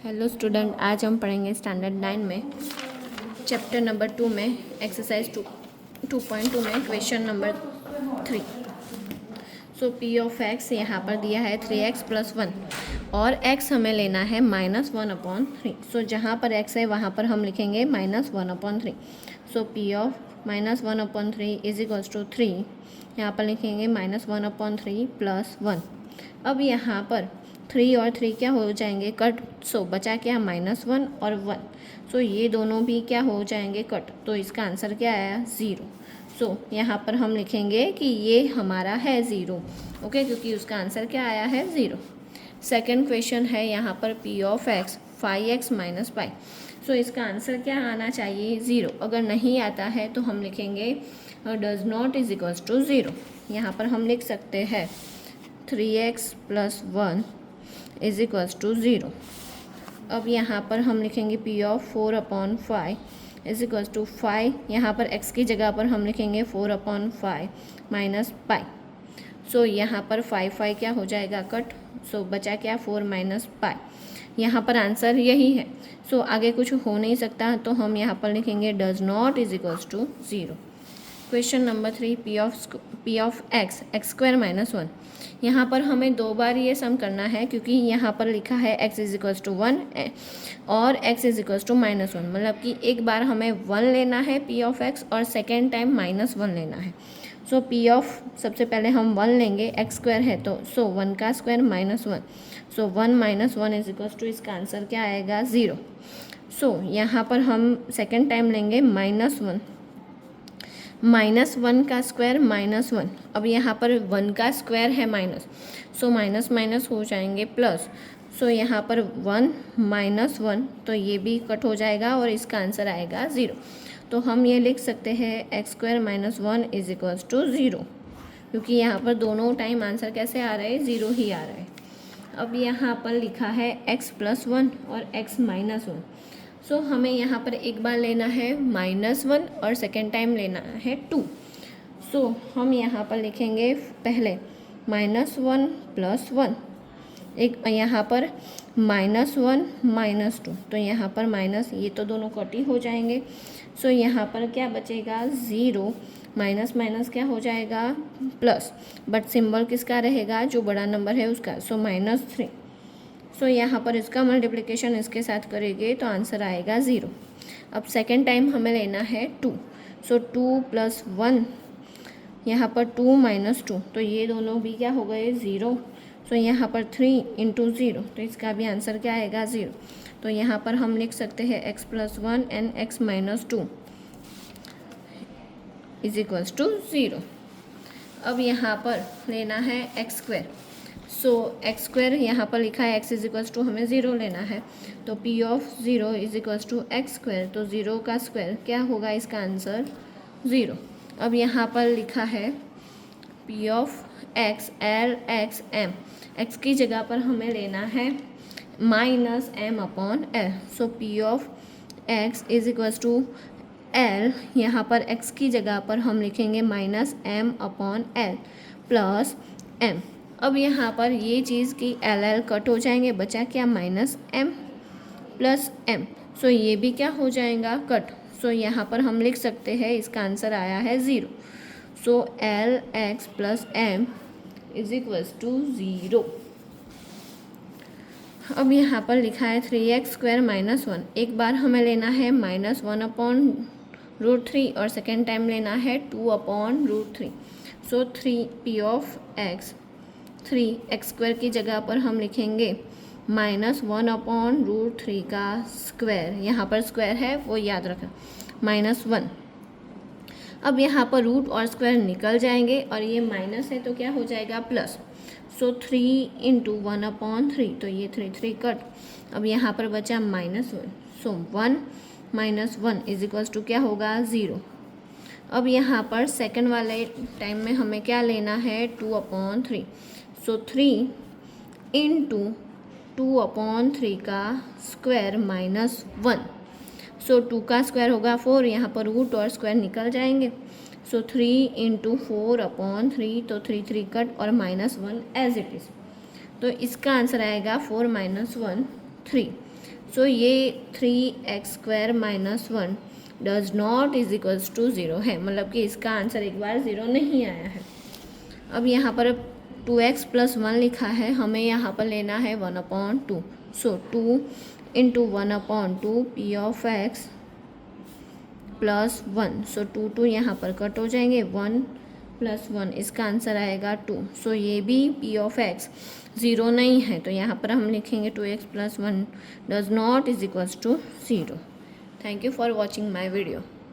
Hello student, आज हम पढ़ेंगे स्टैंडर्ड 9 में चैप्टर नंबर 2 में एक्सरसाइज 2.2 में question number 3। So P of x यहाँ पर दिया है 3x + 1 और x हमें लेना है -1/3। सो जहाँ पर x है वहाँ पर हम लिखेंगे -1/3। सो पी ऑफ -1/3 = 3। यहाँ पर लिखेंगे -1/3 + 1। अब यहाँ पर 3 और 3 क्या हो जाएंगे? कट। सो बचा क्या? -1 और 1। सो ये दोनों भी क्या हो जाएंगे? कट। तो इसका आंसर क्या आया? 0। सो यहाँ पर हम लिखेंगे कि ये हमारा है 0। ओके, क्योंकि उसका आंसर क्या आया है? 0। सेकेंड क्वेश्चन है यहाँ पर पी ऑफ एक्स 5x - पाई। सो इसका आंसर क्या आना चाहिए? 0। अगर नहीं आता है तो हम लिखेंगे डज नॉट = 0। यहाँ पर हम लिख सकते हैं 3x + 1 = 0। अब यहाँ पर हम लिखेंगे P ऑफ 4/5 = 5। यहाँ पर x की जगह पर हम लिखेंगे 4/5 - पाई। सो यहाँ पर 5 क्या हो जाएगा? कट। सो बचा क्या? 4 - पाई। यहाँ पर आंसर यही है। सो आगे कुछ हो नहीं सकता, तो हम यहाँ पर लिखेंगे does not = 0। Question number 3 P of x² - 1। यहाँ पर हमें 2 बार ये सम करना है, क्योंकि यहाँ पर लिखा है x = 1 और x = -1। मतलब कि एक बार हमें 1 लेना है P ऑफ x और सेकेंड टाइम -1 लेना है। सो P ऑफ सबसे पहले हम 1 लेंगे, x² है तो 1 का स्क्वायर -1। सो 1 - 1 = इसका आंसर क्या आएगा? 0। सो यहाँ पर हम सेकेंड टाइम लेंगे -1। -1 का स्क्वायर -1। अब यहाँ पर 1 का स्क्वायर है माइनस, सो माइनस माइनस हो जाएंगे प्लस। सो यहाँ पर 1 - 1, तो ये भी कट हो जाएगा और इसका आंसर आएगा 0। तो हम ये लिख सकते हैं x² - 1 = 0, क्योंकि यहाँ पर दोनों टाइम आंसर कैसे आ रहा है? 0 ही आ रहा है। अब यहाँ पर लिखा है x + 1 और x - 1। सो हमें यहाँ पर एक बार लेना है -1 और सेकेंड टाइम लेना है 2। सो हम यहाँ पर लिखेंगे पहले -1 + 1, एक यहाँ पर -1 - 2, तो यहाँ पर माइनस, ये तो दोनों कट ही हो जाएंगे। सो यहाँ पर क्या बचेगा? 0। माइनस माइनस क्या हो जाएगा? प्लस। बट सिंबल किसका रहेगा? जो बड़ा नंबर है उसका। सो -3। सो यहाँ पर इसका मल्टीप्लिकेशन इसके साथ करेंगे तो आंसर आएगा 0। अब सेकेंड टाइम हमें लेना है 2। सो 2 + 1, यहाँ पर 2 - 2, तो ये दोनों भी क्या हो गए? 0। सो यहाँ पर 3 × 0, तो इसका भी आंसर क्या आएगा? 0। तो यहाँ पर हम लिख सकते हैं x + 1 and x - 2 = 0। अब यहाँ पर लेना है x²। सो x² यहाँ पर लिखा है x = हमें 0 लेना है, तो P ऑफ 0 = x²। तो 0 का स्क्वायर क्या होगा? इसका आंसर 0। अब यहाँ पर लिखा है P of x LXM। x की जगह पर हमें लेना है -m/l। So P of x = L। यहाँ पर x की जगह पर हम लिखेंगे -m/l + m। अब यहाँ पर ये चीज़ की LL कट हो जाएंगे, बचा क्या? -m + m। सो ये भी क्या हो जाएगा? कट। सो यहाँ पर हम लिख सकते हैं इसका आंसर आया है 0। सो LX + m = 0। अब यहाँ पर लिखा है 3x² - 1। एक बार हमें लेना है -1/√3 और सेकेंड टाइम लेना है 2/√3। सो 3 P ऑफ x 3 x² की जगह पर हम लिखेंगे -1/√3 का स्क्वायर। यहाँ पर स्क्वायर है वो याद रखना, -1। अब यहाँ पर रूट और स्क्वायर निकल जाएंगे और ये माइनस है तो क्या हो जाएगा? प्लस। सो 3 × 1/3, तो ये 3 कट। अब यहाँ पर बचा -1। सो 1 - 1 = क्या होगा? 0। अब यहाँ पर सेकंड वाले टाइम में हमें क्या लेना है? 2/3। सो 3 × 2/3 का स्क्वायर -1। सो 2 का स्क्वायर होगा 4, यहाँ पर रूट और स्क्वायर निकल जाएंगे। सो 3 × 4/3, तो 3 कट और -1 एज इट इज़। तो इसका आंसर आएगा 4 - 1 3। सो ये 3x² - 1 does not is equals to 0 है, मतलब कि इसका आंसर एक बार 0 नहीं आया है। अब यहाँ पर 2x + 1 लिखा है, हमें यहाँ पर लेना है 1/2। सो 2 × 1/2 p(x) + 1। सो 2 यहाँ पर कट हो जाएंगे, 1 + 1 इसका आंसर आएगा 2। सो ये भी p(x) 0 नहीं है, तो यहाँ पर हम लिखेंगे 2x + 1 does not is equals to 0। Thank you for watching my video.